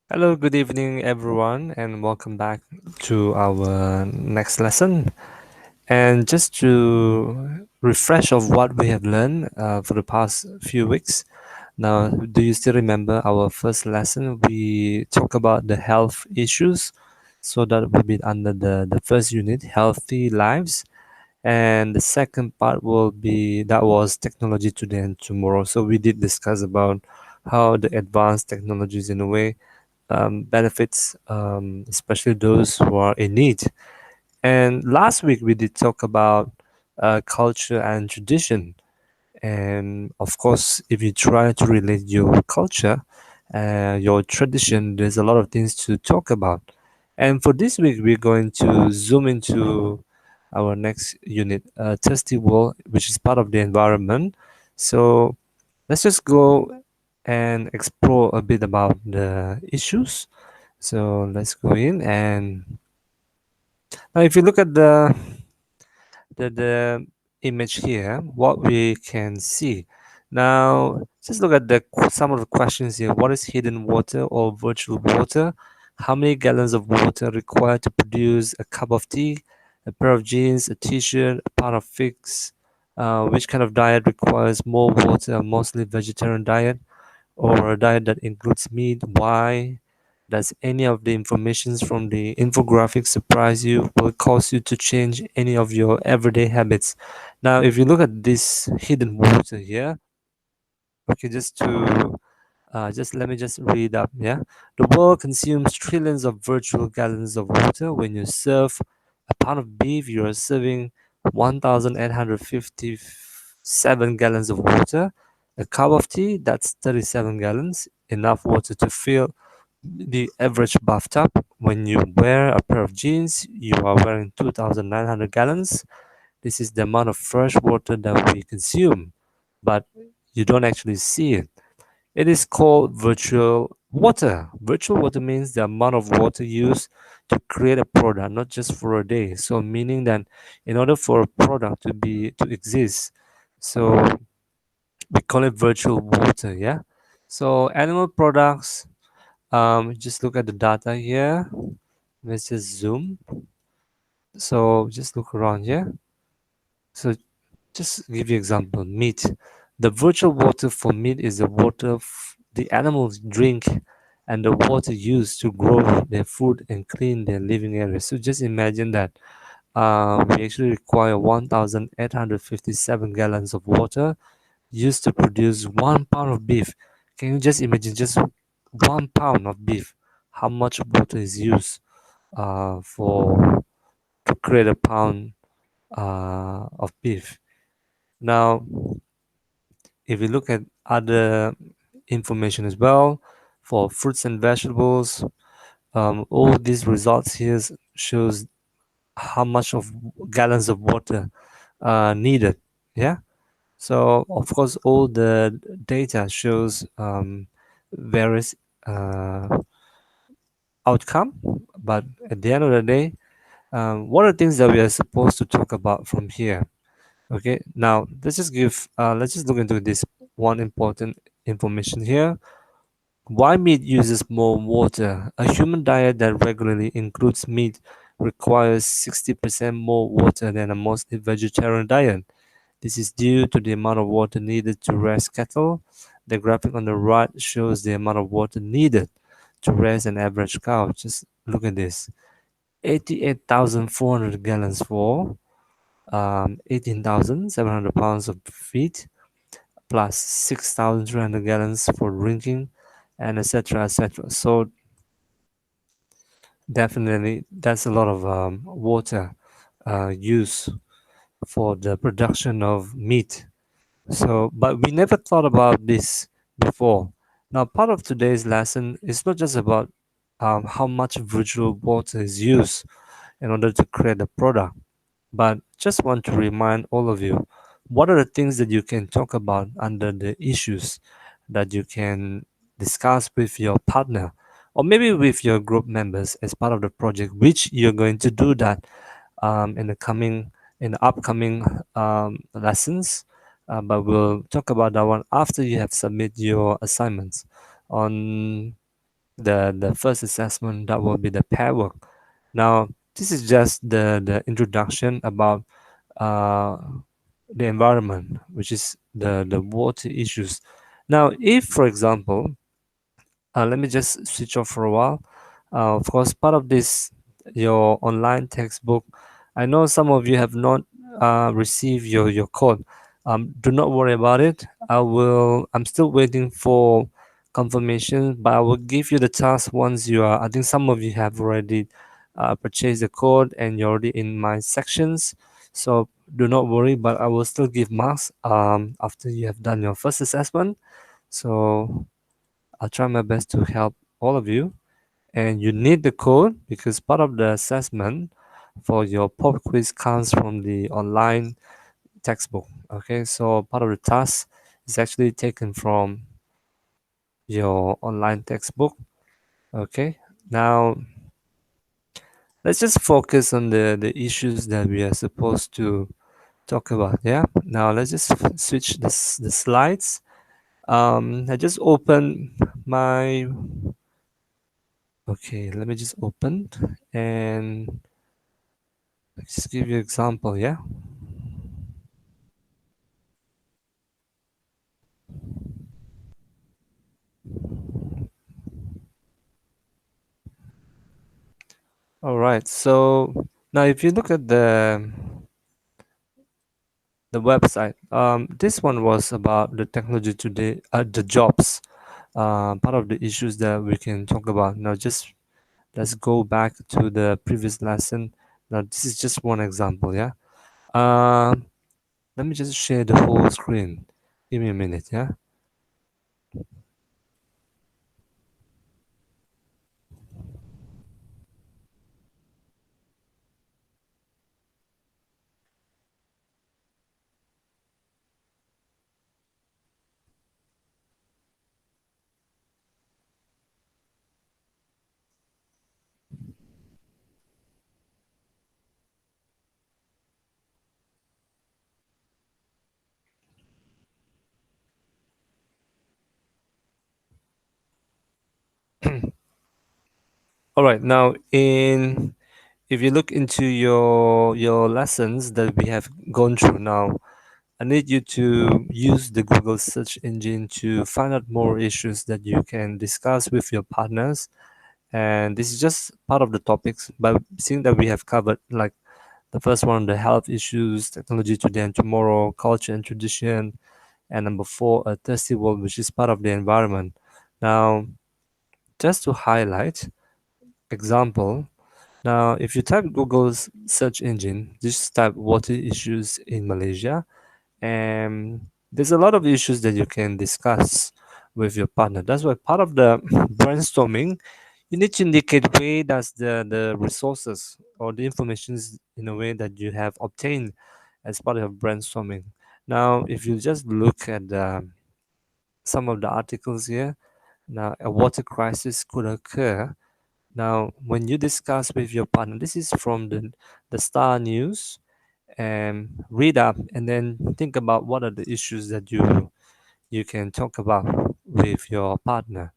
Hello, good evening, everyone, and welcome back to our next lesson. And just to refresh of what we have learned for the past few weeks. Now, do you still remember our first lesson? We talk about the health issues. So that will be under the first unit, healthy lives. And the second part will be that was technology today and tomorrow. So we did discuss about how the advanced technologies in a way benefits, especially those who are in need. And last week we did talk about culture and tradition. And of course, if you try to relate your culture, your tradition, there's a lot of things to talk about. And for this week, we're going to zoom into our next unit, Thirsty World, which is part of the environment. So let's just go and explore a bit about the issues. So let's go in and now if you look at the image here, what we can see. Now just look at some of the questions here. What is hidden water or virtual water? How many gallons of water required to produce a cup of tea, a pair of jeans, a t-shirt, a pound of figs? Which kind of diet requires more water? A mostly vegetarian diet or a diet that includes meat? Why? Does any of the informations from the infographic surprise you? Will it cause you to change any of your everyday habits? Now, if you look at this hidden water here, okay, just let me just read up. Yeah, the world consumes trillions of virtual gallons of water. When you serve a pound of beef, you are serving 1,857 gallons of water. A cup of tea, that's 37 gallons, enough water to fill the average bathtub. When you wear a pair of jeans, you are wearing 2,900 gallons. This is the amount of fresh water that we consume, but you don't actually see it. It is called virtual water. Virtual water means the amount of water used to create a product, not just for a day. So meaning that in order for a product to exist, so we call it virtual water, yeah. So animal products, just look at the data here. Let's just zoom. So just look around here. So just give you example, meat. The virtual water for meat is the water the animals drink and the water used to grow their food and clean their living areas. So just imagine that we actually require 1,857 gallons of water used to produce 1 pound of beef. Can you just imagine just 1 pound of beef? How much water is used for to create a pound of beef? Now, if we look at other information as well, for fruits and vegetables, all these results here shows how much of gallons of water needed. Yeah. So of course, all the data shows various uh, outcome, but at the end of the day, what are the things that we are supposed to talk about from here? Okay, now let's just look into this one important information here. Why meat uses more water? A human diet that regularly includes meat requires 60% more water than a mostly vegetarian diet. This is due to the amount of water needed to raise cattle. The graphic on the right shows the amount of water needed to raise an average cow. Just look at this: 88,400 gallons for 18,700 pounds of feed, plus 6,300 gallons for drinking, and etc. etc. So definitely, that's a lot of water used for the production of meat. So, but we never thought about this before. Now, part of today's lesson is not just about how much virtual water is used in order to create a product, but just want to remind all of you what are the things that you can talk about under the issues that you can discuss with your partner or maybe with your group members as part of the project, which you're going to do that in the upcoming lessons. But we'll talk about that one after you have submit your assignments on the first assessment, that will be the pair work. Now, this is just the introduction about uh, the environment, which is the water issues. Now, if, for example, let me just switch off for a while. Of course, part of this, your online textbook, I know some of you have not received your code. Do not worry about it. I'm still waiting for confirmation, but I will give you the task once you are. I think some of you have already purchased the code and you're already in my sections. So do not worry, but I will still give marks after you have done your first assessment. So I'll try my best to help all of you. And you need the code because part of the assessment for your pop quiz comes from the online textbook. Okay, so part of the task is actually taken from your online textbook. Okay, now let's just focus on the issues that we are supposed to talk about. Yeah, now let's just switch the slides. I just opened my. Okay, let me just open and let's just give you an example. Yeah. All right. So now, if you look at the website, this one was about the technology today, the jobs. Part of the issues that we can talk about now. Just let's go back to the previous lesson. Now, this is just one example. Yeah. Um, Let me just share the whole screen. Give me a minute. Yeah. All right. Now, in if you look into your lessons that we have gone through now, I need you to use the Google search engine to find out more issues that you can discuss with your partners. And this is just part of the topics, but seeing that we have covered like the first one, the health issues, technology today and tomorrow, culture and tradition, and number four, a thirsty world, which is part of the environment. Now, just to highlight, example, now if you type Google's search engine, just type water issues in Malaysia, and there's a lot of issues that you can discuss with your partner. That's why part of the brainstorming, you need to indicate where does the resources or the informations in a way that you have obtained as part of brainstorming. Now if you just look at some of the articles here, now a water crisis could occur. Now when you discuss with your partner, this is from the Star News, and read up and then think about what are the issues that you can talk about with your partner,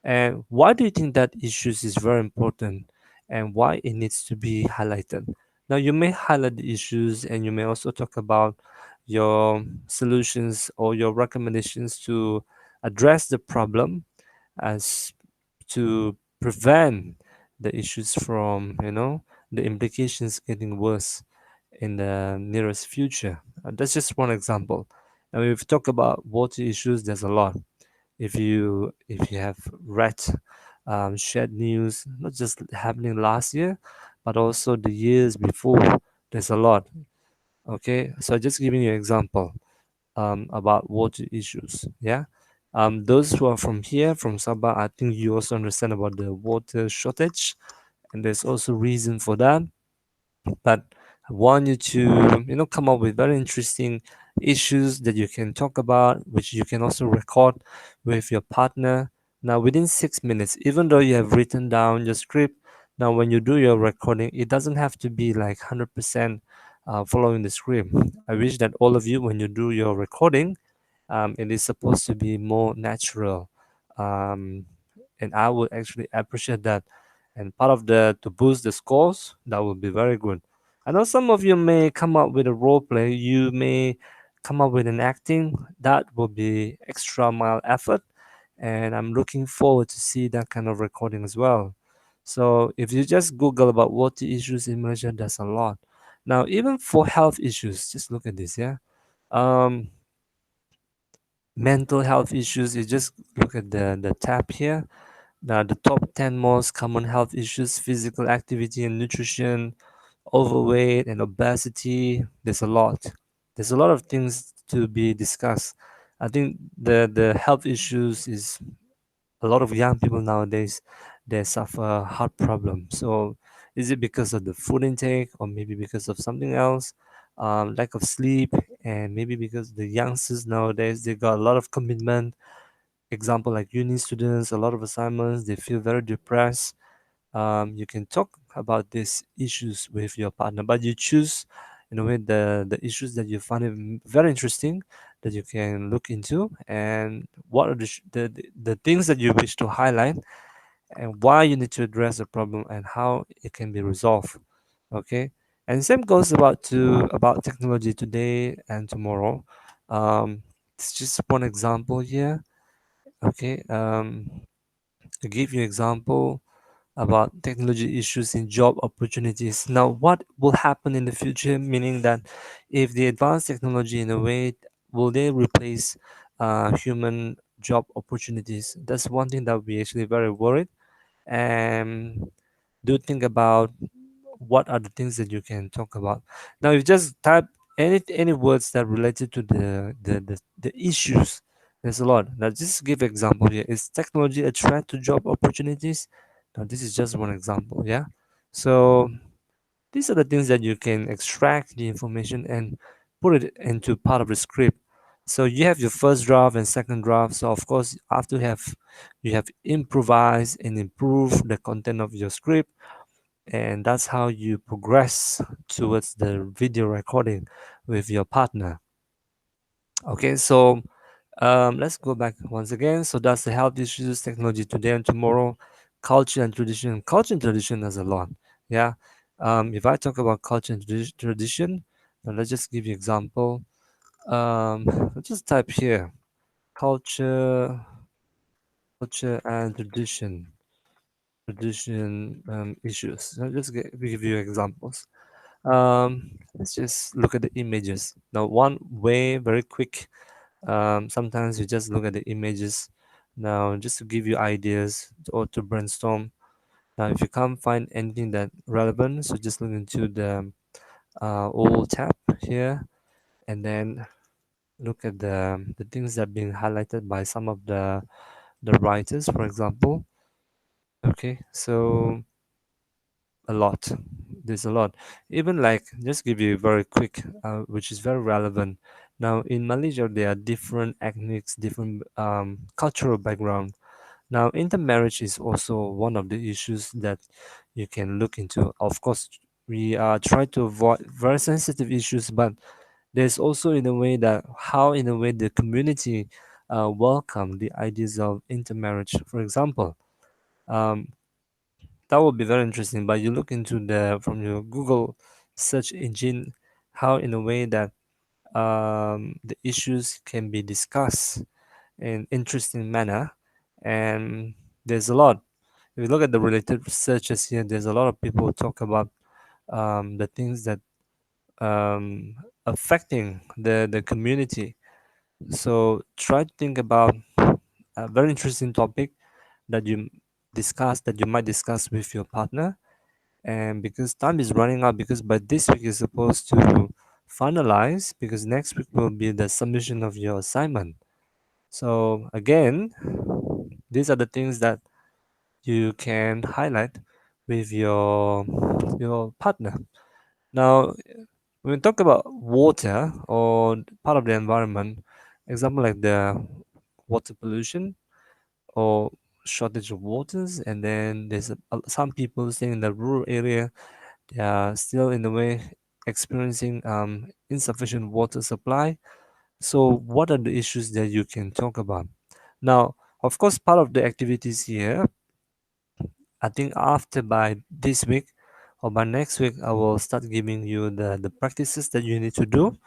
and why do you think that issues is very important and why it needs to be highlighted. Now you may highlight the issues and you may also talk about your solutions or your recommendations to address the problem as to prevent the issues from the implications getting worse in the nearest future. That's just one example. And if we talk about water issues, there's a lot. If you have read shared news, not just happening last year, but also the years before, there's a lot. Okay, so just giving you an example about water issues. Yeah. Those who are from here, from Sabah, I think you also understand about the water shortage, and there's also reason for that. But I want you to, come up with very interesting issues that you can talk about, which you can also record with your partner. Now, within 6 minutes, even though you have written down your script, now when you do your recording, it doesn't have to be like 100% following the script. I wish that all of you, when you do your recording, it is supposed to be more natural. Um, and I would actually appreciate that. And part of the to boost the scores, that would be very good. I know some of you may come up with a role play, you may come up with an acting, that will be extra mile effort, and I'm looking forward to see that kind of recording as well. So if you just Google about water issues in Malaysia, there's a lot. Now, even for health issues, just look at this, yeah. Um, Mental health issues, you just look at the tab here. Now, the top 10 most common health issues: physical activity and nutrition, overweight and obesity. There's a lot of things to be discussed. I think the health issues is a lot of young people nowadays, they suffer heart problems. So is it because of the food intake, or maybe because of something else, lack of sleep, and maybe because the youngsters nowadays, they got a lot of commitment. Example like uni students, a lot of assignments, they feel very depressed. You can talk about these issues with your partner, but you choose in a way the issues that you find it very interesting, that you can look into, and what are the things that you wish to highlight, and why you need to address the problem and how it can be resolved. Okay, and same goes about technology today and tomorrow. It's just one example here. Okay, to give you example about technology issues in job opportunities. Now, what will happen in the future? Meaning that if the advanced technology in a way, will they replace human job opportunities? That's one thing that we actually very worried. And do think about what are the things that you can talk about. Now, you just type any words that related to the issues. There's a lot. Now, just give example here. Is technology a threat to job opportunities? Now, this is just one example. Yeah. So these are the things that you can extract the information and put it into part of the script. So you have your first draft and second draft. So of course, after you have improvised and improve the content of your script, and that's how you progress towards the video recording with your partner. Okay, so let's go back once again. So that's the health issues, technology today and tomorrow, culture and tradition. Culture and tradition has a lot. Yeah. If I talk about culture and tradition, now let's just give you example. Let's just type here culture, culture and tradition issues. So just give you examples. Let's just look at the images. Now, one way, very quick. Sometimes you just look at the images. Now, just to give you ideas or to brainstorm. Now, if you can't find anything that relevant, so just look into the old tab here, and then look at the things that are being highlighted by some of the writers, for example. Okay, so a lot. There's a lot. Even like just give you very quick, which is very relevant. Now in Malaysia, there are different ethnics, different cultural background. Now intermarriage is also one of the issues that you can look into. Of course, we try to avoid very sensitive issues, but there's also in a way that how in a way the community welcome the ideas of intermarriage. For example, um, that would be very interesting. But you look into the from your Google search engine, how in a way that the issues can be discussed in interesting manner, and there's a lot. If you look at the related researches here, there's a lot of people who talk about the things that um, affecting the community. So try to think about a very interesting topic that you that you might discuss with your partner. And because time is running out, because by this week you're supposed to finalize, because next week will be the submission of your assignment. So again, these are the things that you can highlight with your partner. Now when we talk about water or part of the environment, example like the water pollution or shortage of waters, and then there's some people staying in the rural area, they are still in a way experiencing insufficient water supply. So what are the issues that you can talk about? Now, of course, part of the activities here, I think after by this week or by next week, I will start giving you the practices that you need to do,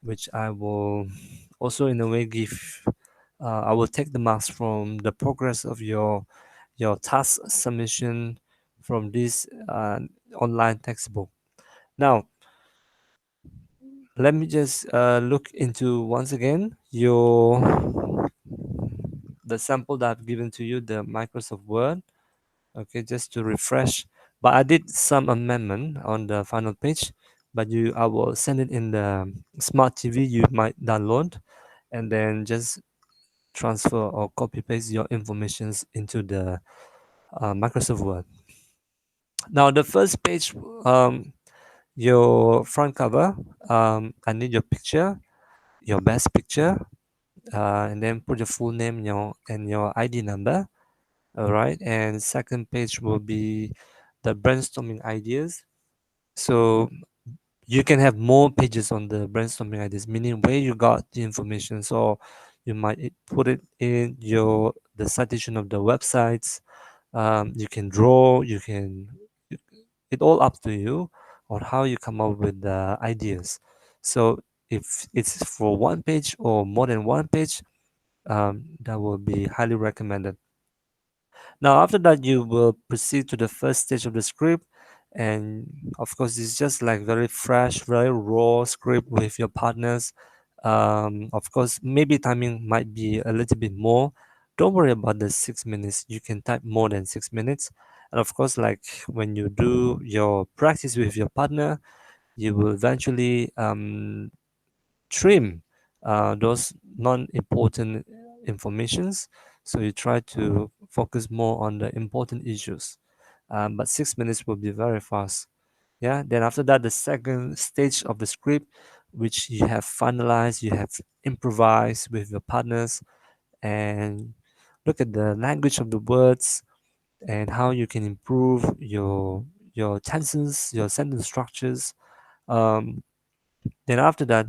which I will also in a way give. I will take the marks from the progress of your task submission from this online textbook. Now, let me just look into once again your the sample that I've given to you, the Microsoft Word. Okay, just to refresh. But I did some amendment on the final page. But I will send it in the smart TV you might download, and then just transfer or copy paste your informations into the Microsoft Word. Now the first page, your front cover, I need your picture, your best picture, and then put your full name and your ID number. All right, and second page will be the brainstorming ideas. So you can have more pages on the brainstorming ideas, meaning where you got the information. So you might put it in the citation of the websites. You can draw. It all up to you on how you come up with the ideas. So if it's for one page or more than one page, that will be highly recommended. Now, after that, you will proceed to the first stage of the script. And of course, it's just like very fresh, very raw script with your partners. Of course, maybe timing might be a little bit more. Don't worry about the 6 minutes. You can type more than 6 minutes. And of course, like when you do your practice with your partner, you will eventually trim those non-important informations. So you try to focus more on the important issues. But 6 minutes will be very fast. Yeah. Then after that, the second stage of the script, which you have finalized, you have improvised with your partners, and look at the language of the words and how you can improve your tenses, your sentence structures. Um, then after that,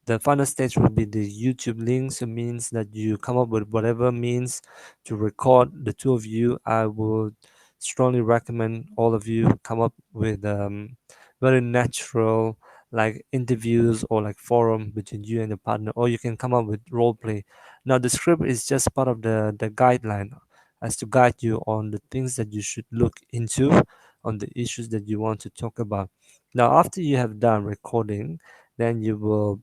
the final stage will be the YouTube links. It means that you come up with whatever means to record the two of you. I would strongly recommend all of you come up with very natural like interviews or like forum between you and your partner, or you can come up with role play. Now the script is just part of the guideline as to guide you on the things that you should look into on the issues that you want to talk about. Now after you have done recording, then you will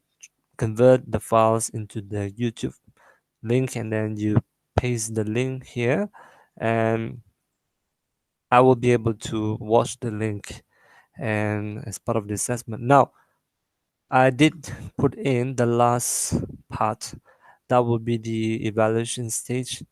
convert the files into the YouTube link, and then you paste the link here, and I will be able to watch the link and as part of the assessment. Now I did put in the last part, that will be the evaluation stage.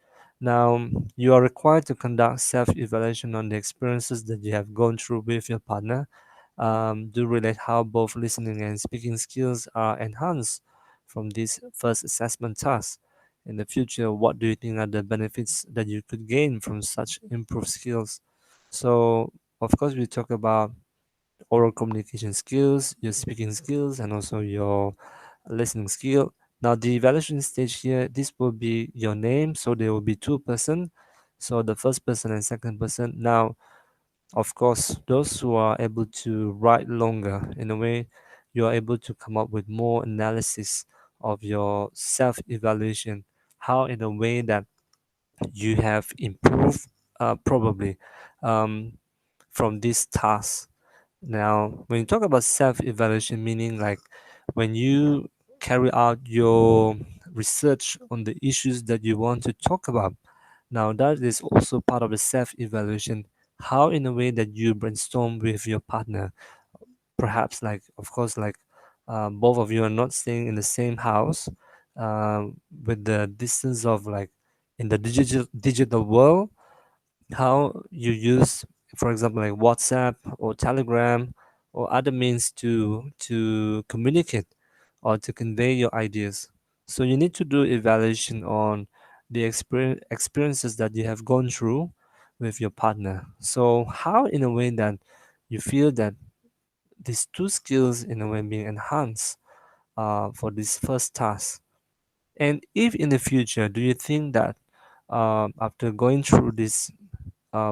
Now you are required to conduct self-evaluation on the experiences that you have gone through with your partner. Do relate how both listening and speaking skills are enhanced from this first assessment task. In the future, what do you think are the benefits that you could gain from such improved skills? So, of course, we talk about oral communication skills, your speaking skills, and also your listening skill. Now, the evaluation stage here, this will be your name, so there will be two person. So the first person and second person. Now, of course, those who are able to write longer, in a way, you are able to come up with more analysis of your self-evaluation, how in a way that you have improved probably um, from this task. Now, when you talk about self-evaluation, meaning like when you carry out your research on the issues that you want to talk about, now that is also part of the self-evaluation. How in a way that you brainstorm with your partner, perhaps like of course like both of you are not staying in the same house, with the distance of like in the digital world, how you use, for example, like WhatsApp or Telegram or other means to communicate or to convey your ideas. So you need to do evaluation on the experiences that you have gone through with your partner. So how in a way that you feel that these two skills in a way being enhanced for this first task. And if in the future, do you think that after going through this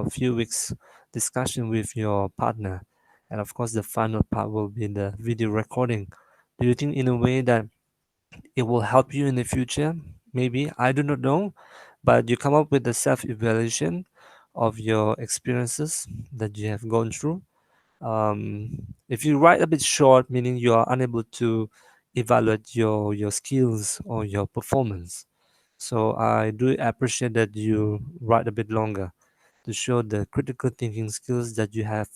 few weeks discussion with your partner, and of course the final part will be the video recording, do you think in a way that it will help you in the future? Maybe, I do not know, but you come up with a self-evaluation of your experiences that you have gone through. If you write a bit short, meaning you are unable to evaluate your skills or your performance. So I do appreciate that you write a bit longer to show the critical thinking skills that you have,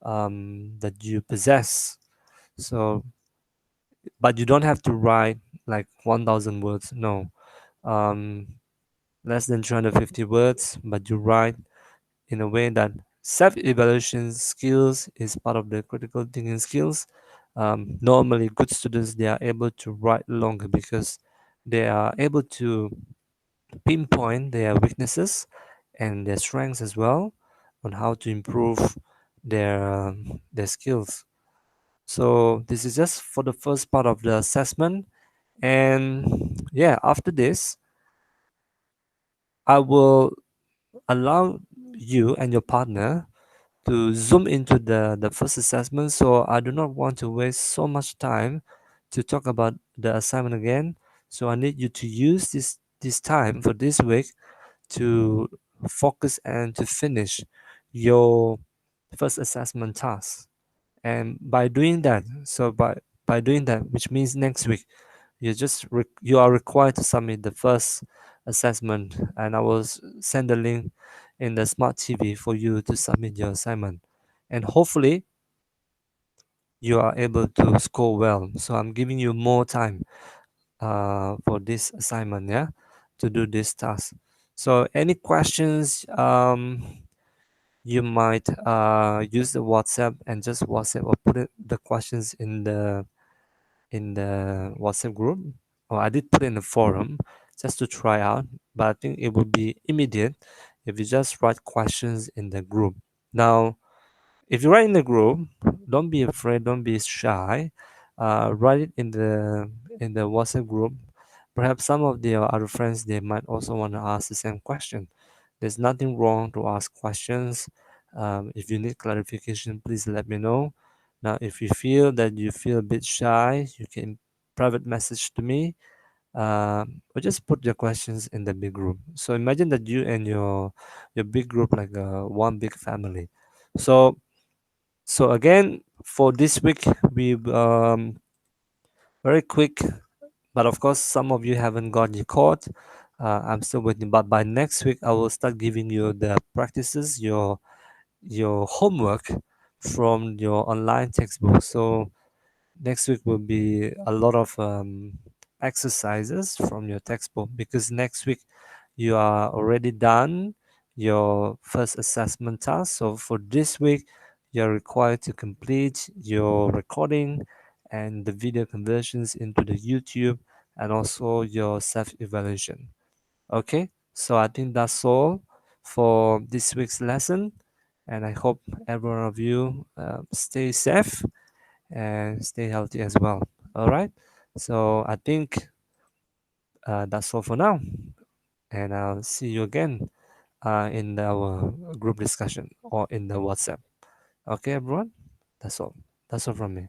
that you possess. So, but you don't have to write like 1,000 words. No, um, less than 250 words, but you write in a way that self-evaluation skills is part of the critical thinking skills. Normally, good students, they are able to write longer because they are able to pinpoint their weaknesses and their strengths as well, on how to improve their skills. So this is just for the first part of the assessment, and yeah, after this, I will allow you and your partner to zoom into the first assessment. So I do not want to waste so much time to talk about the assignment again. So I need you to use this time for this week to focus and to finish your first assessment task. And by doing that, so by doing that, which means next week, you are required to submit the first assessment, and I will send the link in the smart TV for you to submit your assignment, and hopefully you are able to score well. So I'm giving you more time for this assignment, yeah, to do this task. So any questions, you might use the WhatsApp and just WhatsApp or put the questions in the WhatsApp group, or I did put in the forum just to try out, but I think it would be immediate if you just write questions in the group. Now, if you write in the group, don't be afraid, don't be shy. Write it in the WhatsApp group. Perhaps some of the other friends, they might also want to ask the same question. There's nothing wrong to ask questions. If you need clarification, please let me know. Now, if you feel that you feel a bit shy, you can private message to me, or just put your questions in the big group. So imagine that you and your big group like one big family. So so again, for this week, we very quick, but of course, some of you haven't got your code. I'm still waiting, but by next week, I will start giving you the practices, your homework from your online textbook. So next week will be a lot of exercises from your textbook, because next week you are already done your first assessment task. So for this week, you're required to complete your recording and the video conversions into the YouTube, and also your self-evaluation. Okay, so I think that's all for this week's lesson, and I hope every one of you stay safe and stay healthy as well. All right. So I think that's all for now, and I'll see you again in our group discussion or in the WhatsApp. Okay, everyone. That's all. That's all from me.